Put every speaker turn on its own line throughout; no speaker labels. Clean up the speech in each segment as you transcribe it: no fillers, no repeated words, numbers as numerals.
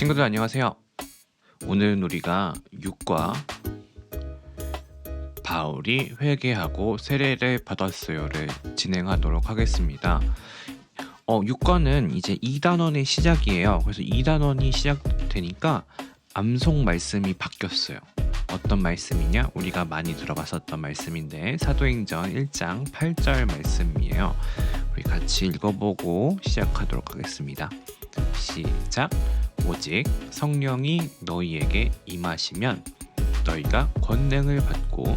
친구들 안녕하세요. 오늘은 우리가 6과 바울이 회개하고 세례를 받았어요를 진행하도록 하겠습니다. 6과는 이제 2단원의 시작이에요. 그래서 2단원이 시작되니까 암송 말씀이 바뀌었어요. 어떤 말씀이냐? 우리가 많이 들어봤었던 말씀인데 사도행전 1장 8절 말씀이에요. 우리 같이 읽어보고 시작하도록 하겠습니다. 시작. 오직 성령이 너희에게 임하시면 너희가 권능을 받고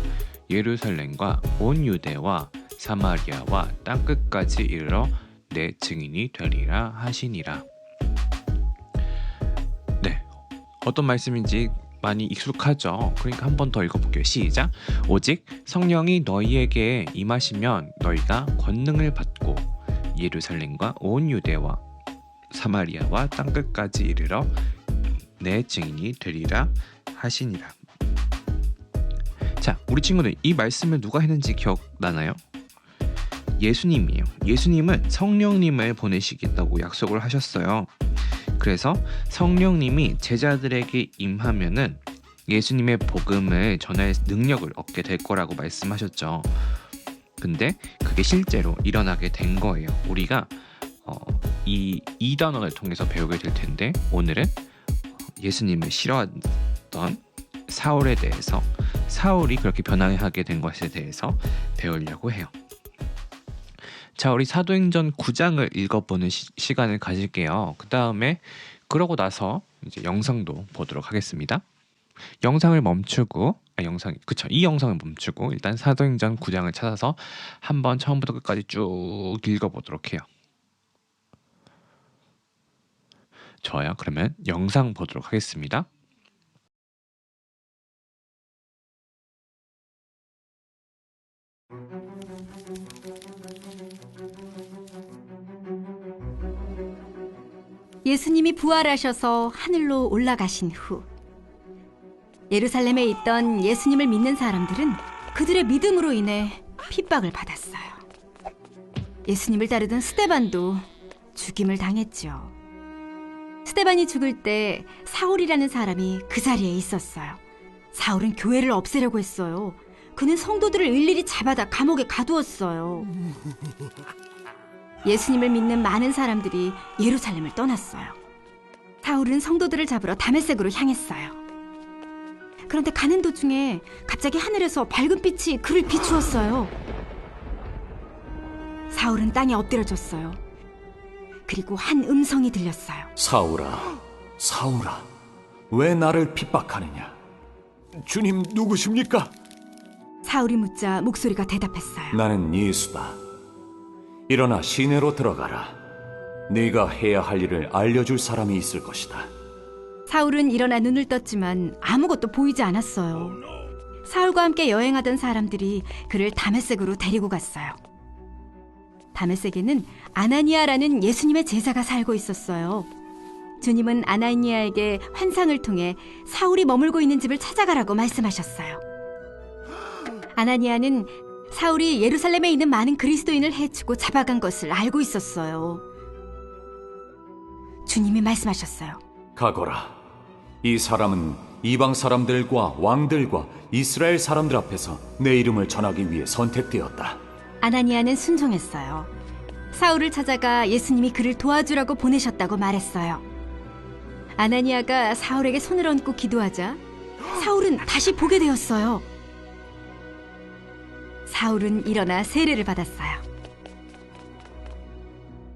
예루살렘과 온 유대와 사마리아와 땅끝까지 이르러 내 증인이 되리라 하시니라. 네, 어떤 말씀인지 많이 익숙하죠. 그러니까 한 번 더 읽어볼게요. 시작. 오직 성령이 너희에게 임하시면 너희가 권능을 받고 예루살렘과 온 유대와 사마리아와 땅끝까지 이르러 내 증인이 되리라 하시니라. 자, 우리 친구들 이 말씀을 누가 했는지 기억나나요? 예수님이에요. 예수님은 성령님을 보내시겠다고 약속을 하셨어요. 그래서 성령님이 제자들에게 임하면은 예수님의 복음을 전할 능력을 얻게 될 거라고 말씀하셨죠. 근데 그게 실제로 일어나게 된 거예요. 우리가 이 2단원을 통해서 배우게 될 텐데 오늘은 예수님을 싫어하던 사울에 대해서, 사울이 그렇게 변화하게 된 것에 대해서 배우려고 해요. 자, 우리 사도행전 9장을 읽어보는 시간을 가질게요. 그 다음에 그러고 나서 이제 영상도 보도록 하겠습니다. 영상을 멈추고 이 영상을 멈추고 일단 사도행전 9장을 찾아서 한번 처음부터 끝까지 쭉 읽어보도록 해요. 좋아요. 그러면 영상 보도록 하겠습니다.
예수님이 부활하셔서 하늘로 올라가신 후 예루살렘에 있던 예수님을 믿는 사람들은 그들의 믿음으로 인해 핍박을 받았어요. 예수님을 따르던 스데반도 죽임을 당했죠. 스데반이 죽을 때 사울이라는 사람이 그 자리에 있었어요. 사울은 교회를 없애려고 했어요. 그는 성도들을 일일이 잡아다 감옥에 가두었어요. 예수님을 믿는 많은 사람들이 예루살렘을 떠났어요. 사울은 성도들을 잡으러 다메섹으로 향했어요. 그런데 가는 도중에 갑자기 하늘에서 밝은 빛이 그를 비추었어요. 사울은 땅에 엎드려졌어요. 그리고 한 음성이 들렸어요.
사울아, 사울아, 왜 나를 핍박하느냐? 주님 누구십니까?
사울이 묻자 목소리가 대답했어요.
나는 예수다. 일어나 시내로 들어가라. 네가 해야 할 일을 알려줄 사람이 있을 것이다.
사울은 일어나 눈을 떴지만 아무것도 보이지 않았어요. 사울과 함께 여행하던 사람들이 그를 다메섹으로 데리고 갔어요. 다메섹에는 아나니아라는 예수님의 제자가 살고 있었어요. 주님은 아나니아에게 환상을 통해 사울이 머물고 있는 집을 찾아가라고 말씀하셨어요. 아나니아는 사울이 예루살렘에 있는 많은 그리스도인을 해치고 잡아간 것을 알고 있었어요. 주님이 말씀하셨어요.
가거라. 이 사람은 이방 사람들과 왕들과 이스라엘 사람들 앞에서 내 이름을 전하기 위해 선택되었다.
아나니아는 순종했어요. 사울을 찾아가 예수님이 그를 도와주라고 보내셨다고 말했어요. 아나니아가 사울에게 손을 얹고 기도하자 사울은 다시 보게 되었어요. 사울은 일어나 세례를 받았어요.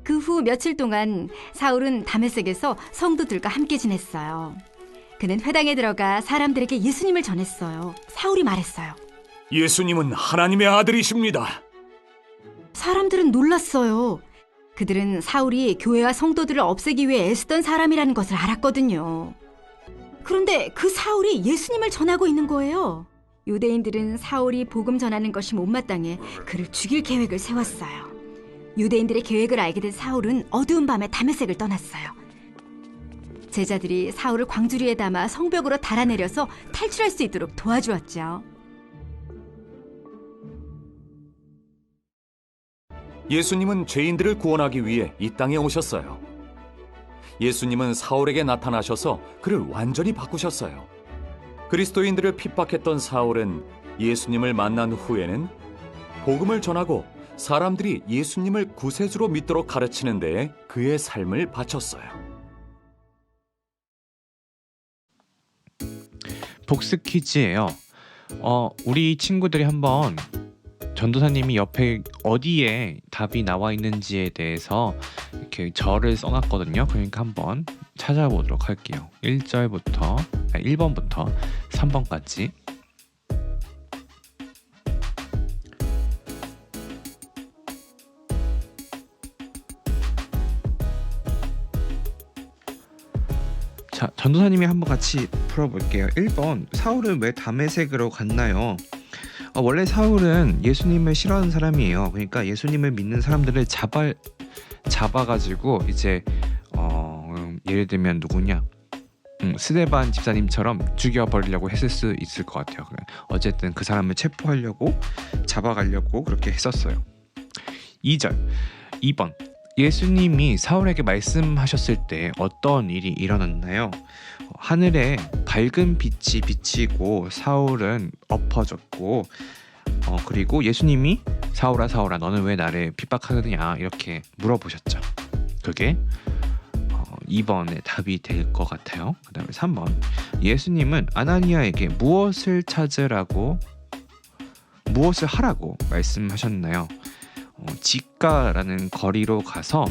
그 후 며칠 동안 사울은 다메섹에서 성도들과 함께 지냈어요. 그는 회당에 들어가 사람들에게 예수님을 전했어요. 사울이 말했어요.
예수님은 하나님의 아들이십니다.
사람들은 놀랐어요. 그들은 사울이 교회와 성도들을 없애기 위해 애쓰던 사람이라는 것을 알았거든요. 그런데 그 사울이 예수님을 전하고 있는 거예요. 유대인들은 사울이 복음 전하는 것이 못마땅해 그를 죽일 계획을 세웠어요. 유대인들의 계획을 알게 된 사울은 어두운 밤에 다메섹을 떠났어요. 제자들이 사울을 광주리에 담아 성벽으로 달아내려서 탈출할 수 있도록 도와주었죠.
예수님은 죄인들을 구원하기 위해 이 땅에 오셨어요. 예수님은 사울에게 나타나셔서 그를 완전히 바꾸셨어요. 그리스도인들을 핍박했던 사울은 예수님을 만난 후에는 복음을 전하고 사람들이 예수님을 구세주로 믿도록 가르치는 데에 그의 삶을 바쳤어요.
복습 퀴즈예요. 우리 친구들이 한번 전도사님이 옆에 어디에 답이 나와 있는지에 대해서 이렇게 절을 써놨거든요. 그러니까 한번 찾아보도록 할게요. 1번부터 3번까지. 자, 전도사님이 한번 같이 풀어볼게요. 1번, 사울은 왜 다메섹으로 갔나요? 원래 사울은 예수님을 싫어하는 사람이에요. 그러니까 예수님을 믿는 사람들을 잡아가지고 이제 예를 들면 누구냐, 스데반 집사님처럼 죽여버리려고 했을 수 있을 것 같아요. 어쨌든 그 사람을 체포하려고 잡아가려고 그렇게 했었어요. 2번, 예수님이 사울에게 말씀하셨을 때 어떤 일이 일어났나요? 하늘에 밝은 빛이 비치고 사울은 엎어졌고, 그리고 예수님이 사울아 사울아 너는 왜 나를 핍박하느냐 이렇게 물어보셨죠. 그게 2번의 답이 될 것 같아요. 그 다음에 3번, 예수님은 아나니아에게 무엇을 하라고 말씀하셨나요? 지가라는 거리로 가서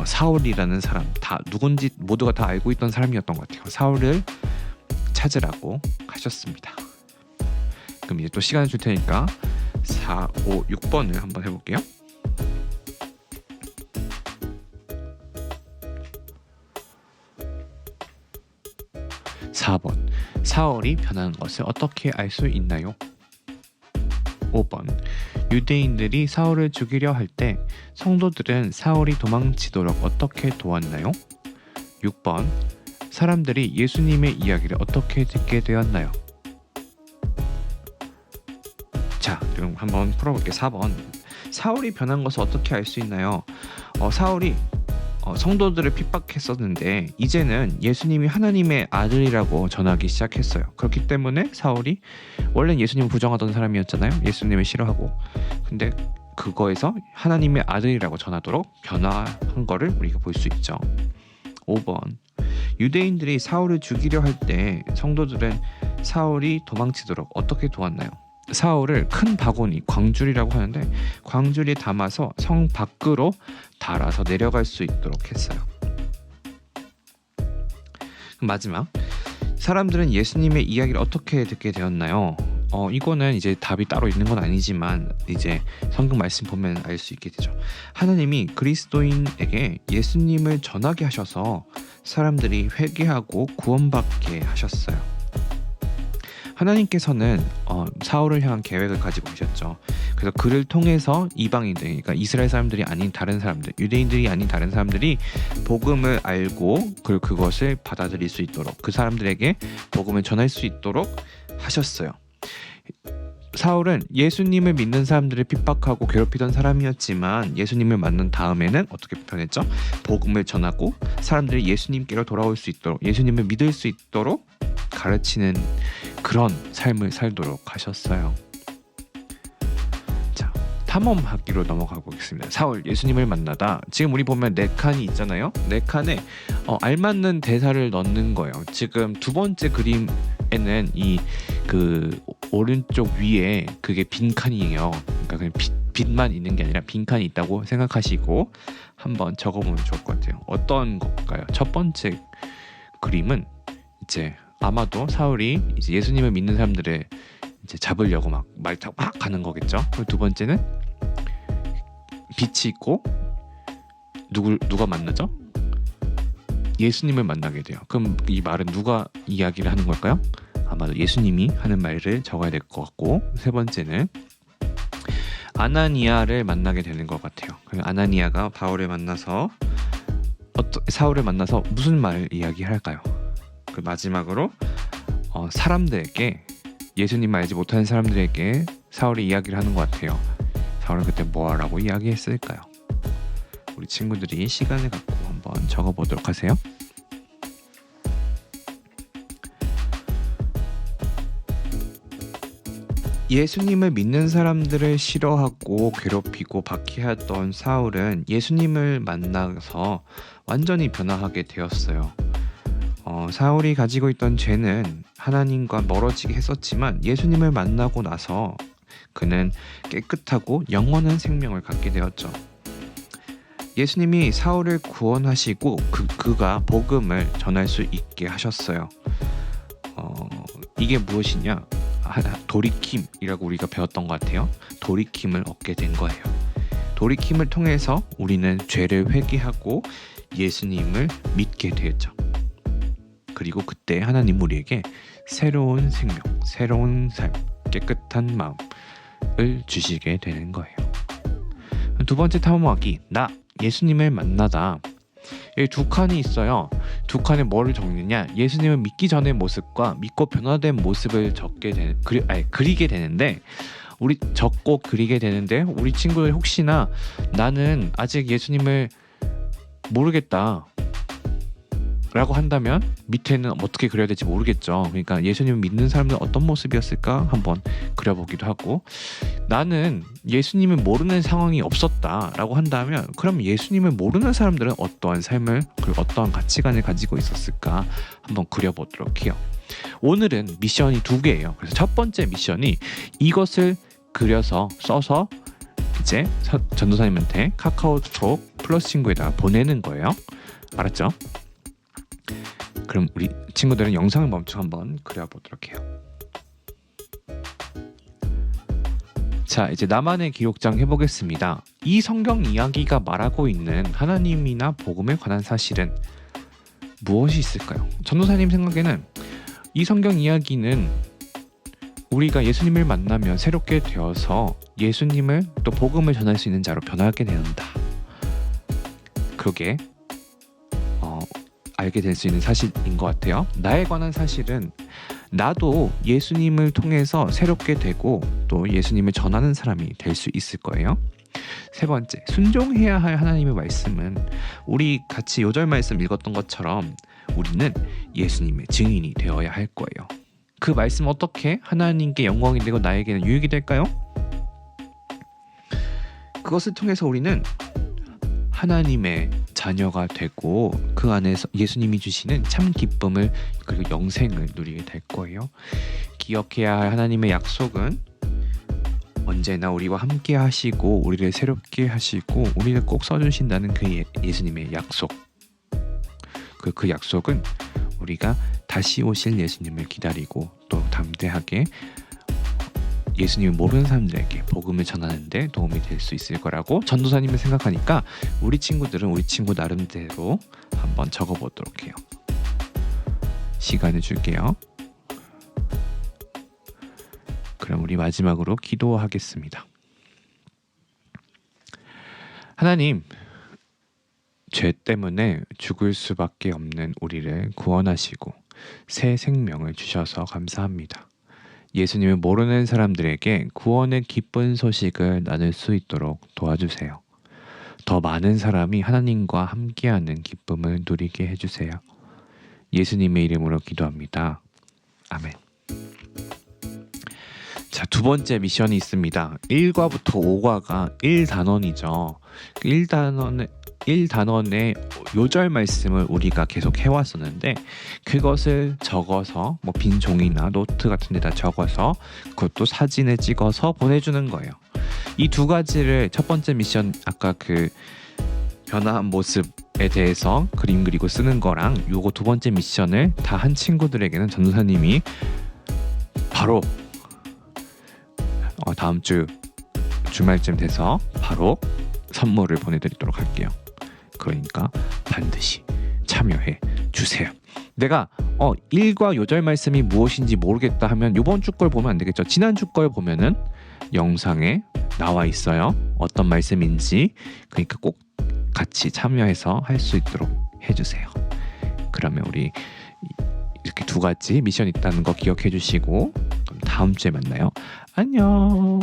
사울이라는 사람, 다 누군지 모두가 다 알고 있던 사람이었던 것 같아요. 사울을 찾으라고 하셨습니다. 그럼 이제 또 시간을 줄 테니까 4, 5, 6번을 한번 해볼게요. (4번) 사울이 변한 것을 어떻게 알 수 있나요? 5번, 유대인들이 사울을 죽이려 할 때 성도들은 사울이 도망치도록 어떻게 도왔나요? 6번, 사람들이 예수님의 이야기를 어떻게 듣게 되었나요? 자, 그럼 한번 풀어볼게요. 4번, 사울이 변한 것을 어떻게 알 수 있나요? 사울이 성도들을 핍박했었는데 이제는 예수님이 하나님의 아들이라고 전하기 시작했어요. 그렇기 때문에 사울이 원래는 예수님을 부정하던 사람이었잖아요. 예수님을 싫어하고. 근데 그거에서 하나님의 아들이라고 전하도록 변화한 거를 우리가 볼 수 있죠. 5번, 유대인들이 사울을 죽이려 할 때 성도들은 사울이 도망치도록 어떻게 도왔나요? 사울을 큰 바구니, 광줄이라고 하는데 광줄에 담아서 성 밖으로 달아서 내려갈 수 있도록 했어요. 마지막, 사람들은 예수님의 이야기를 어떻게 듣게 되었나요? 이거는 이제 답이 따로 있는 건 아니지만 이제 성경 말씀 보면 알 수 있게 되죠. 하나님이 그리스도인에게 예수님을 전하게 하셔서 사람들이 회개하고 구원받게 하셨어요. 하나님께서는 사울을 향한 계획을 가지고 계셨죠. 그래서 그를 통해서 이방인들, 그러니까 이스라엘 사람들이 아닌 다른 사람들, 유대인들이 아닌 다른 사람들이 복음을 알고 그것을 받아들일 수 있도록, 그 사람들에게 복음을 전할 수 있도록 하셨어요. 사울은 예수님을 믿는 사람들을 핍박하고 괴롭히던 사람이었지만 예수님을 만난 다음에는 어떻게 변했죠? 복음을 전하고 사람들이 예수님께로 돌아올 수 있도록, 예수님을 믿을 수 있도록 가르치는 그런 삶을 살도록 하셨어요. 자, 탐험하기로 넘어가 보겠습니다. 사울 예수님을 만나다. 지금 우리 보면 4칸이 있잖아요. 4칸에 알맞는 대사를 넣는 거예요. 지금 두 번째 그림에는 이 그 오른쪽 위에 그게 빈 칸이에요. 그러니까 그냥 빛만 있는 게 아니라 빈 칸이 있다고 생각하시고 한번 적어보면 좋을 것 같아요. 어떤 걸까요? 첫 번째 그림은 이제 아마도 사울이 이제 예수님을 믿는 사람들을 이제 잡으려고 막 말 타고 막 가는 거겠죠. 그리고 두 번째는 빛이 있고 누가 만나죠? 예수님을 만나게 돼요. 그럼 이 말은 누가 이야기를 하는 걸까요? 아마도 예수님이 하는 말을 적어야 될 것 같고, 세 번째는 아나니아를 만나게 되는 것 같아요. 아나니아가 사울을 만나서 무슨 말을 이야기할까요? 그 마지막으로 사람들에게, 예수님 알지 못하는 사람들에게 사울이 이야기를 하는 것 같아요. 사울은 그때 뭐하라고 이야기했을까요? 우리 친구들이 시간을 갖고 한번 적어보도록 하세요. 예수님을 믿는 사람들을 싫어하고 괴롭히고 박해하던 사울은 예수님을 만나서 완전히 변화하게 되었어요. 사울이 가지고 있던 죄는 하나님과 멀어지게 했었지만 예수님을 만나고 나서 그는 깨끗하고 영원한 생명을 갖게 되었죠. 예수님이 사울을 구원하시고 그가 복음을 전할 수 있게 하셨어요. 이게 무엇이냐? 돌이킴이라고 우리가 배웠던 것 같아요. 돌이킴을 얻게 된 거예요. 돌이킴을 통해서 우리는 죄를 회개하고 예수님을 믿게 되었죠. 그리고 그때 하나님 우리에게 새로운 생명, 새로운 삶, 깨끗한 마음을 주시게 되는 거예요. 두 번째 탐험하기, 나 예수님을 만나다. 여기 두 칸이 있어요. 두 칸에 뭐를 적느냐? 예수님을 믿기 전의 모습과 믿고 변화된 모습을 그리게 되는데, 우리 적고 그리게 되는데, 우리 친구들 혹시나 나는 아직 예수님을 모르겠다 라고 한다면 밑에는 어떻게 그려야 될지 모르겠죠. 그러니까 예수님을 믿는 사람들은 어떤 모습이었을까 한번 그려보기도 하고, 나는 예수님을 모르는 상황이 없었다 라고 한다면 그럼 예수님을 모르는 사람들은 어떠한 삶을 그리고 어떠한 가치관을 가지고 있었을까 한번 그려보도록 해요. 오늘은 미션이 2개예요. 그래서 첫 번째 미션이 이것을 그려서 써서 이제 전도사님한테 카카오톡 플러스 친구에다가 보내는 거예요. 알았죠? 그럼 우리 친구들은 영상을 멈춰 한번 그려보도록 해요. 자, 이제 나만의 기록장 해보겠습니다. 이 성경 이야기가 말하고 있는 하나님이나 복음에 관한 사실은 무엇이 있을까요? 전도사님 생각에는 이 성경 이야기는 우리가 예수님을 만나면 새롭게 되어서 예수님을 또 복음을 전할 수 있는 자로 변하게 된다. 그게 알게 될 수 있는 사실인 것 같아요. 나에 관한 사실은 나도 예수님을 통해서 새롭게 되고 또 예수님을 전하는 사람이 될 수 있을 거예요. 세 번째, 순종해야 할 하나님의 말씀은 우리 같이 요절 말씀 읽었던 것처럼 우리는 예수님의 증인이 되어야 할 거예요. 그 말씀 어떻게 하나님께 영광이 되고 나에게는 유익이 될까요? 그것을 통해서 우리는 하나님의 자녀가 되고 그 안에서 예수님이 주시는 참 기쁨을 그리고 영생을 누리게 될 거예요. 기억해야 할 하나님의 약속은 언제나 우리와 함께 하시고 우리를 새롭게 하시고 우리를 꼭 써주신다는 그 예수님의 약속. 그 약속은 우리가 다시 오실 예수님을 기다리고 또 담대하게 예수님을 모르는 사람들에게 복음을 전하는 데 도움이 될 수 있을 거라고 전도사님이 생각하니까 우리 친구들은 우리 친구 나름대로 한번 적어보도록 해요. 시간을 줄게요. 그럼 우리 마지막으로 기도하겠습니다. 하나님, 죄 때문에 죽을 수밖에 없는 우리를 구원하시고 새 생명을 주셔서 감사합니다. 예수님을 모르는 사람들에게 구원의 기쁜 소식을 나눌 수 있도록 도와주세요. 더 많은 사람이 하나님과 함께하는 기쁨을 누리게 해주세요. 예수님의 이름으로 기도합니다. 아멘. 자, 두 번째 미션이 있습니다. 1과부터 5과가 1단원이죠. 1단원의 요절 말씀을 우리가 계속 해왔었는데 그것을 적어서 빈 종이나 노트 같은 데다 적어서 그것도 사진을 찍어서 보내주는 거예요. 이 두 가지를 첫 번째 미션 아까 그 변화한 모습에 대해서 그림 그리고 쓰는 거랑 요거 두 번째 미션을 다 한 친구들에게는 전도사님이 바로 다음 주 주말쯤 돼서 바로 선물을 보내드리도록 할게요. 그러니까 반드시 참여해 주세요. 내가 1과 요절 말씀이 무엇인지 모르겠다 하면 이번 주 걸 보면 안 되겠죠. 지난주 걸 보면은 영상에 나와 있어요. 어떤 말씀인지. 그러니까 꼭 같이 참여해서 할 수 있도록 해주세요. 그러면 우리 이렇게 두 가지 미션 있다는 거 기억해 주시고 그럼 다음 주에 만나요. 안녕.